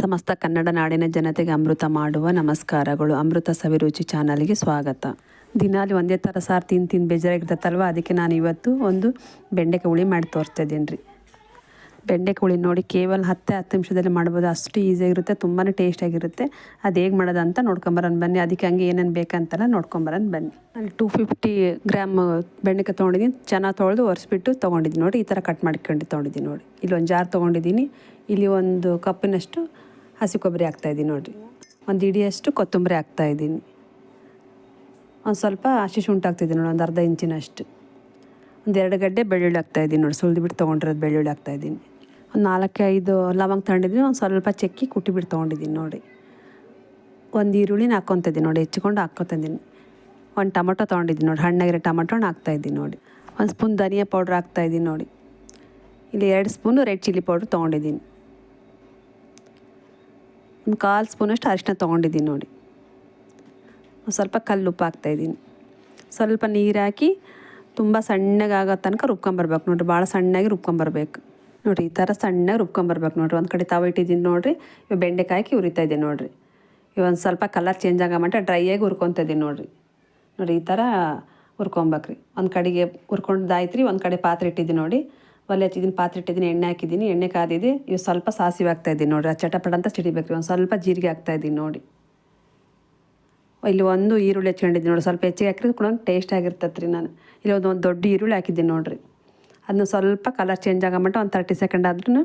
ಸಮಸ್ತ ಕನ್ನಡ ನಾಡಿನ ಜನತೆಗೆ ಅಮೃತ ಮಾಡುವ ನಮಸ್ಕಾರಗಳು. ಅಮೃತ ಸವಿರುಚಿ ಚಾನಲ್ಗೆ ಸ್ವಾಗತ. ದಿನಾಲಿ ಒಂದೇ ಥರ ಸಾರು ತಿಂದು ಬೇಜಾರಾಗಿರ್ತೈತಲ್ವ, ಅದಕ್ಕೆ ನಾನು ಇವತ್ತು ಒಂದು ಬೆಂಡೆಕಾಯಿ ಹುಳಿ ಮಾಡಿ ತೋರಿಸ್ತಾ ಇದ್ದೀನಿ ರೀ. ಬೆಂಡೆಕಾಯಿ ಹುಳಿ ನೋಡಿ ಕೇವಲ 10 ನಿಮಿಷದಲ್ಲಿ ಮಾಡ್ಬೋದು. ಅಷ್ಟು ಈಸಿಯಾಗಿರುತ್ತೆ, ತುಂಬಾ ಟೇಸ್ಟಾಗಿರುತ್ತೆ. ಅದು ಹೇಗೆ ಮಾಡೋದು ಅಂತ ನೋಡ್ಕೊಂಬರೋಣ ಬನ್ನಿ. ಅದಕ್ಕೆ ಹಂಗೆ ಏನೇನು ಬೇಕಂತೆಲ್ಲ ನೋಡ್ಕೊಂಬರೋಣ ಬನ್ನಿ. ನಾನು 250 ಗ್ರಾಮ್ ಬೆಂಡೆಕಾಯಿ ತೊಗೊಂಡಿದ್ದೀನಿ. ಚೆನ್ನಾಗಿ ತೊಳೆದು ಒರೆಸ್ಬಿಟ್ಟು ತೊಗೊಂಡಿದ್ದೀನಿ ನೋಡಿ. ಈ ಥರ ಕಟ್ ಮಾಡ್ಕೊಂಡು ತೊಗೊಂಡಿದ್ದೀನಿ ನೋಡಿ. ಇಲ್ಲಿ ಒಂದು ಜಾರ್ ತೊಗೊಂಡಿದ್ದೀನಿ. ಇಲ್ಲಿ ಒಂದು ಕಪ್ಪಿನಷ್ಟು ಹಸಿ ಕೊಬ್ಬರಿ ಹಾಕ್ತಾಯಿದ್ದೀನಿ ನೋಡಿರಿ. ಒಂದು ಇಡಿಯಷ್ಟು ಕೊತ್ತಂಬರಿ ಹಾಕ್ತಾಯಿದ್ದೀನಿ. ಒಂದು ಸ್ವಲ್ಪ ಹಸಿ ಶುಂಠಿ ಹಾಕ್ತಿದ್ದೀನಿ ನೋಡಿ, ಒಂದು ಅರ್ಧ ಇಂಚಿನಷ್ಟು. ಒಂದು 2 ಗಡ್ಡೆ ಬೆಳ್ಳುಳ್ಳಿ ಹಾಕ್ತಾಯಿದ್ದೀನಿ ನೋಡಿ, ಸುಲಿದ್ಬಿಟ್ಟು ತೊಗೊಂಡಿರೋದು ಬೆಳ್ಳುಳ್ಳಿ ಹಾಕ್ತಾಯಿದ್ದೀನಿ. ಒಂದು 4-5 ಲವಂಗ ತಗೊಂಡಿದ್ದೀನಿ. ಒಂದು ಸ್ವಲ್ಪ ಚಕ್ಕಿ ಕುಟ್ಟಿಬಿಟ್ಟು ತೊಗೊಂಡಿದ್ದೀನಿ ನೋಡಿ. ಒಂದು ಈರುಳ್ಳಿನ ಹಾಕ್ಕೊತಿದ್ದೀನಿ ನೋಡಿ, ಹೆಚ್ಚಿಕೊಂಡು ಹಾಕ್ಕೊತಿದ್ದೀನಿ. ಒಂದು ಟೊಮೊಟೊ ತೊಗೊಂಡಿದ್ದೀನಿ ನೋಡಿ, ಹಣ್ಣಾಗಿರೋ ಟೊಮೊಟೊನ ಹಾಕ್ತಾಯಿದ್ದೀನಿ ನೋಡಿ. ಒಂದು ಸ್ಪೂನ್ ಧನಿಯಾ ಪೌಡ್ರ್ ಹಾಕ್ತಾಯಿದ್ದೀನಿ ನೋಡಿ. ಇಲ್ಲಿ 2 ಸ್ಪೂನು ರೆಡ್ ಚಿಲ್ಲಿ ಪೌಡ್ರ್ ತೊಗೊಂಡಿದ್ದೀನಿ. ಒಂದು 1/4 ಸ್ಪೂನಷ್ಟು ಅರಿಶಿನ ತೊಗೊಂಡಿದ್ದೀನಿ ನೋಡಿ. ಒಂದು ಸ್ವಲ್ಪ ಕಲ್ಲುಪ್ಪು ಹಾಕ್ತಾಯಿದ್ದೀನಿ. ಸ್ವಲ್ಪ ನೀರು ಹಾಕಿ ತುಂಬ ಸಣ್ಣಗೆ ಆಗೋ ತನಕ ರುಬ್ಕೊಂಬರ್ಬೇಕು ನೋಡಿರಿ. ಭಾಳ ಸಣ್ಣಗೆ ರುಬ್ಕೊಂಬರ್ಬೇಕು ನೋಡಿರಿ. ಈ ಥರ ಸಣ್ಣಗೆ ರುಬ್ಕೊಂಬರ್ಬೇಕು ನೋಡಿರಿ. ಒಂದು ಕಡೆ ತವ ಇಟ್ಟಿದ್ದೀನಿ ನೋಡಿರಿ. ಇವಾಗ ಬೆಂಡೆಕಾಯಿ ಹಾಕಿ ಹುರಿತಾ ಇದ್ದೀನಿ ನೋಡಿರಿ. ಒಂದು ಸ್ವಲ್ಪ ಕಲರ್ ಚೇಂಜ್ ಆಗೋ ಮಟ್ಟ ಡ್ರೈಯಾಗಿ ಹುರ್ಕೊತಾ ಇದ್ದೀನಿ ನೋಡಿರಿ. ನೋಡಿ ಈ ಥರ ಹುರ್ಕೊಬೇಕ್ರಿ. ಒಂದು ಕಡೆಗೆ ಹುರ್ಕೊಂಡಾಯ್ತು ರೀ. ಒಂದು ಕಡೆ ಪಾತ್ರೆ ಇಟ್ಟಿದ್ದೀನಿ ನೋಡಿ. ಒಲೆ ಹಚ್ಚಿದ್ದೀನಿ, ಪಾತ್ರೆ ಇಟ್ಟಿದ್ದೀನಿ, ಎಣ್ಣೆ ಹಾಕಿದ್ದೀನಿ. ಎಣ್ಣೆ ಕಾದಿದೆ. ಇವು ಸ್ವಲ್ಪ ಸಾಸಿವೆ ಹಾಕ್ತಾಯಿದ್ದೀನಿ ನೋಡಿರಿ. ಅದು ಚಟಪಟ ಅಂತ ಸಿಡಿಬೇಕು ರೀ. ಒಂದು ಸ್ವಲ್ಪ ಜೀರಿಗೆ ಹಾಕ್ತಾಯಿದ್ದೀನಿ ನೋಡಿ. ಇಲ್ಲಿ ಒಂದು ಈರುಳ್ಳಿ ಹಚ್ಕೊಂಡಿದ್ದೀನಿ ನೋಡಿ. ಸ್ವಲ್ಪ ಹೆಚ್ಚಿಗೆ ಹಾಕಿದ್ರೆ ಕೂಡ ಟೇಸ್ಟ್ ಆಗಿರ್ತೈತೆ ರೀ. ನಾನು ಇಲ್ಲಿ ಒಂದು ದೊಡ್ಡ ಈರುಳ್ಳಿ ಹಾಕಿದ್ದೀನಿ ನೋಡಿರಿ. ಅದನ್ನ ಸ್ವಲ್ಪ ಕಲರ್ ಚೇಂಜ್ ಆಗೋ ಮಟ್ಟ ಒಂದು 30 ಸೆಕೆಂಡ್ ಆದ್ರೂ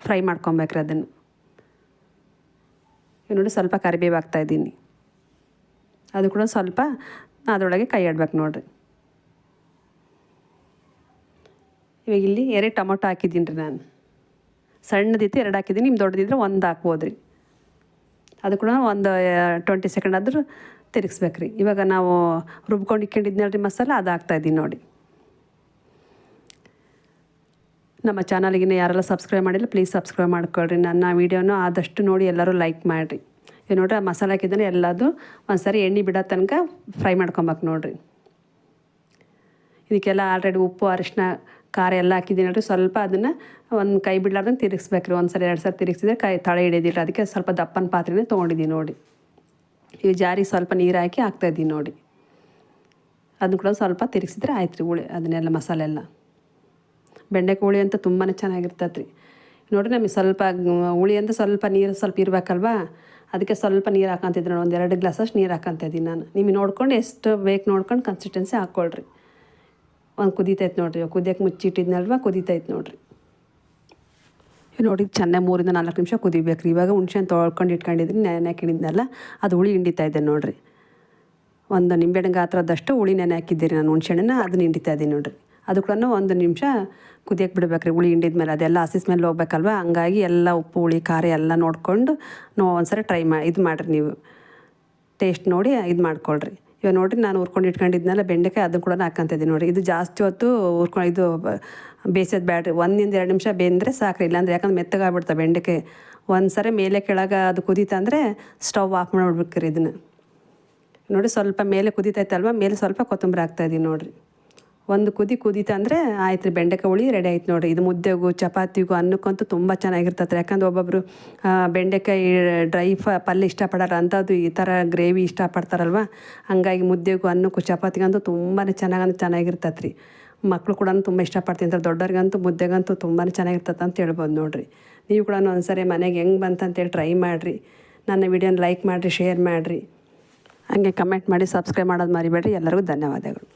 ಫ್ರೈ ಮಾಡ್ಕೊಬೇಕ್ರಿ ಅದನ್ನು. ನೋಡಿ ಸ್ವಲ್ಪ ಕರಿಬೇವು ಹಾಕ್ತಾಯಿದ್ದೀನಿ. ಅದು ಕೂಡ ಸ್ವಲ್ಪ ಅದರೊಳಗೆ ಕೈ ಆಡ್ಬೇಕು ನೋಡಿರಿ. ಇವಾಗ ಇಲ್ಲಿ 2 ಟೊಮೊಟೊ ಹಾಕಿದ್ದೀನಿ ರೀ. ನಾನು ಸಣ್ಣದಿತ್ತು 2 ಹಾಕಿದ್ದೀನಿ. ನಿಮ್ಮ ದೊಡ್ಡದಿದ್ರೆ 1 ಹಾಕ್ಬೋದು ರೀ. ಅದು ಕೂಡ ಒಂದು 20 ಸೆಕೆಂಡ್ ಆದರೂ ತಿರುಗಿಸ್ಬೇಕ್ರಿ. ಇವಾಗ ನಾವು ರುಬ್ಕೊಂಡು ಇಕ್ಕೊಂಡಿದ್ನಲ್ರಿ ಮಸಾಲ, ಅದು ಹಾಕ್ತಾಯಿದ್ದೀನಿ ನೋಡಿ. ನಮ್ಮ ಚಾನಲ್ಗಿನ್ನ ಯಾರೆಲ್ಲ ಸಬ್ಸ್ಕ್ರೈಬ್ ಮಾಡಿಲ್ಲ ಪ್ಲೀಸ್ ಸಬ್ಸ್ಕ್ರೈಬ್ ಮಾಡ್ಕೊಳ್ರಿ. ನನ್ನ ವೀಡಿಯೋನ ಆದಷ್ಟು ನೋಡಿ ಎಲ್ಲರೂ ಲೈಕ್ ಮಾಡಿರಿ. ಇವಾಗ ನೋಡಿರಿ, ಆ ಮಸಾಲೆ ಹಾಕಿದ್ದಾನೆ ಎಲ್ಲದು ಒಂದು ಸರಿ ಎಣ್ಣೆ ಬಿಡೋ ತನಕ ಫ್ರೈ ಮಾಡ್ಕೊಬೇಕು ನೋಡಿರಿ. ಇದಕ್ಕೆಲ್ಲ ಆಲ್ರೆಡಿ ಉಪ್ಪು, ಅರಿಶಿನ, ಖಾರ ಎಲ್ಲ ಹಾಕಿದ್ದೀನಿ ನೋಡಿರಿ. ಸ್ವಲ್ಪ ಅದನ್ನು ಒಂದು ಕೈ ಬಿಡ್ಲಾರ್ದಂಗೆ ತಿರುಗಿಸ್ಬೇಕ್ರಿ. 1 ಸರಿ 2 ಸರಿ ತಿರುಗಿಸಿದ್ರೆ ಕೈ ತಳೆ ಹಿಡಿಯೋದಿಲ್ಲ. ಅದಕ್ಕೆ ಸ್ವಲ್ಪ ದಪ್ಪನ ಪಾತ್ರೆನೇ ತೊಗೊಂಡಿದ್ದೀನಿ ನೋಡಿ. ಈ ಜಾರಿಗೆ ಸ್ವಲ್ಪ ನೀರು ಹಾಕಿ ಹಾಕ್ತಾಯಿದ್ದೀನಿ ನೋಡಿ. ಅದನ್ನು ಕೂಡ ಸ್ವಲ್ಪ ತಿರುಗಿಸಿದ್ರೆ ಆಯ್ತು ರೀ ಹುಳಿ. ಅದನ್ನೆಲ್ಲ ಮಸಾಲೆ ಎಲ್ಲ ಬೆಂಡೆಕಾಯಿ ಹುಳಿ ಅಂತ ತುಂಬಾ ಚೆನ್ನಾಗಿರ್ತೈತೆ ರೀ. ನೋಡಿರಿ, ನಮಗೆ ಸ್ವಲ್ಪ ಹುಳಿ ಅಂತ ಸ್ವಲ್ಪ ನೀರು ಸ್ವಲ್ಪ ಇರಬೇಕಲ್ವಾ, ಅದಕ್ಕೆ ಸ್ವಲ್ಪ ನೀರು ಹಾಕೊಂತಿದ್ದೀನಿ ನೋಡಿ. ಒಂದು 2 ಗ್ಲಾಸಷ್ಟು ನೀರು ಹಾಕೊಂತಿದ್ದೀನಿ ನಾನು. ನಿಮಗೆ ನೋಡ್ಕೊಂಡು ಎಷ್ಟು ಬೇಕು ನೋಡ್ಕೊಂಡು ಕನ್ಸಿಸ್ಟೆನ್ಸಿ ಹಾಕ್ಕೊಳ್ರಿ. ಒಂದು ಕುದೀತೈತೆ ನೋಡಿರಿ. ಕುದಿಯೋಕೆ ಮುಚ್ಚಿಟ್ಟಿದ್ನಲ್ವ, ಕುದೀತೈತೆ ನೋಡಿರಿ. ನೋಡಿ ಚೆನ್ನಾಗಿ 3-4 ನಿಮಿಷ ಕುದಿಬೇಕು ರೀ. ಇವಾಗ ಹುಣ್ಸೆಹಣ್ಣು ತೊಳ್ಕೊಂಡು ಇಟ್ಕೊಂಡಿದ್ದೀನಿ, ನೆನೆ ಹಾಕಿದ್ನಲ್ಲ, ಅದು ಹುಳಿ ಹಿಂಡಿತಾ ಇದ್ದೆ ನೋಡಿರಿ. ಒಂದು ನಿಂಬೆಹಣ್ಣು ಗಾತ್ರದಷ್ಟು ಹುಳಿ ನೆನೆ ಹಾಕಿದ್ದೀರಿ ನಾನು ಹುಣ್ಸೆಹಣ್ಣನ್ನ, ಅದನ್ನ ಹಿಂಡಿತಾ ಇದ್ದೀನಿ ನೋಡಿರಿ. ಅದು ಕೂಡ 1 ನಿಮಿಷ ಕುದಿಯೋಕೆ ಬಿಡ್ಬೇಕು ರೀ. ಹುಳಿ ಹಿಂಡಿದ್ಮೇಲೆ ಅದೆಲ್ಲ ಹಸಿ ಸ್ಮೆಲ್ ಹೋಗ್ಬೇಕಲ್ವ, ಹಂಗಾಗಿ ಎಲ್ಲ ಉಪ್ಪು, ಹುಳಿ, ಖಾರ ಎಲ್ಲ ನೋಡಿಕೊಂಡು ಒಂದ್ಸರಿ ಟ್ರೈ ಮಾಡಿ ಇದು ಮಾಡಿರಿ. ನೀವು ಟೇಸ್ಟ್ ನೋಡಿ ಇದು ಮಾಡ್ಕೊಳ್ರಿ. ಇವಾಗ ನೋಡಿರಿ, ನಾನು ಹುರ್ಕೊಂಡು ಇಟ್ಕೊಂಡಿದ್ನಲ್ಲ ಬೆಂಡೆಕಾಯಿ, ಅದನ್ನು ಕೂಡ ಹಾಕ್ಕೊಂತಿದ್ದೀನಿ ನೋಡಿ. ಇದು ಜಾಸ್ತಿ ಹೊತ್ತು ಇದು ಬೇಯಿಸೋದು ಬ್ಯಾಡ್ರಿ. 1-2 ನಿಮಿಷ ಬೇಂದರೆ ಸಾಕ್ರಿ. ಇಲ್ಲಾಂದ್ರೆ ಯಾಕಂದ್ರೆ ಮೆತ್ತಗಾಗ್ಬಿಡ್ತಾವೆ ಬೆಂಡೆಕಾಯಿ. ಒಂದು ಸರಿ ಮೇಲೆ ಕೆಳಗೆ ಅದು ಕುದೀತಂದರೆ ಸ್ಟವ್ ಆಫ್ ಮಾಡಿಬಿಡ್ಬೇಕ್ರಿ ಇದನ್ನು. ನೋಡಿ ಸ್ವಲ್ಪ ಮೇಲೆ ಕುದೀತೈತಲ್ವ, ಮೇಲೆ ಸ್ವಲ್ಪ ಕೊತ್ತಂಬರಿ ಹಾಕ್ತಾಯಿದ್ದೀನಿ ನೋಡಿರಿ. ಒಂದು ಕುದೀತಂದರೆ ಆಯ್ತು ರೀ, ಬೆಂಡೆಕಾಯಿ ಹುಳಿ ರೆಡಿ ಆಯ್ತು ನೋಡಿರಿ. ಇದು ಮುದ್ದೆಗೂ, ಚಪಾತಿಗೂ, ಅನ್ನಕ್ಕಂತೂ ತುಂಬ ಚೆನ್ನಾಗಿರ್ತೈತೆ. ಯಾಕಂದ್ರೆ ಒಬ್ಬೊಬ್ಬರು ಬೆಂಡೆಕಾಯಿ ಡ್ರೈ ಪಲ್ಯ ಇಷ್ಟಪಡೋಲ್ಲ, ಅಂಥದ್ದು ಈ ಥರ ಗ್ರೇವಿ ಇಷ್ಟಪಡ್ತಾರಲ್ವ. ಹಂಗಾಗಿ ಮುದ್ದೆಗೂ, ಅನ್ನಕ್ಕೂ, ಚಪಾತಿಗಂತೂ ತುಂಬಾ ಚೆನ್ನಾಗಿರ್ತೈತೆ ರೀ. ಮಕ್ಕಳು ಕೂಡ ತುಂಬ ಇಷ್ಟಪಡ್ತೀನಿ ಅಂತಾರೆ. ದೊಡ್ಡವ್ರಿಗಂತೂ ಮುದ್ದೆಗಂತೂ ತುಂಬಾ ಚೆನ್ನಾಗಿರ್ತೈತೆ ಅಂತ ಹೇಳ್ಬೋದು ನೋಡಿರಿ. ನೀವು ಕೂಡ ಒಂದ್ಸರಿ ಮನೆಗೆ ಹೆಂಗೆ ಬಂತಂತೇಳಿ ಟ್ರೈ ಮಾಡಿರಿ. ನನ್ನ ವಿಡಿಯೋನ ಲೈಕ್ ಮಾಡಿರಿ, ಶೇರ್ ಮಾಡಿರಿ, ಹಾಗೆ ಕಮೆಂಟ್ ಮಾಡಿ, ಸಬ್ಸ್ಕ್ರೈಬ್ ಮಾಡೋದು ಮರಿಬೇಡ್ರಿ. ಎಲ್ಲರಿಗೂ ಧನ್ಯವಾದಗಳು.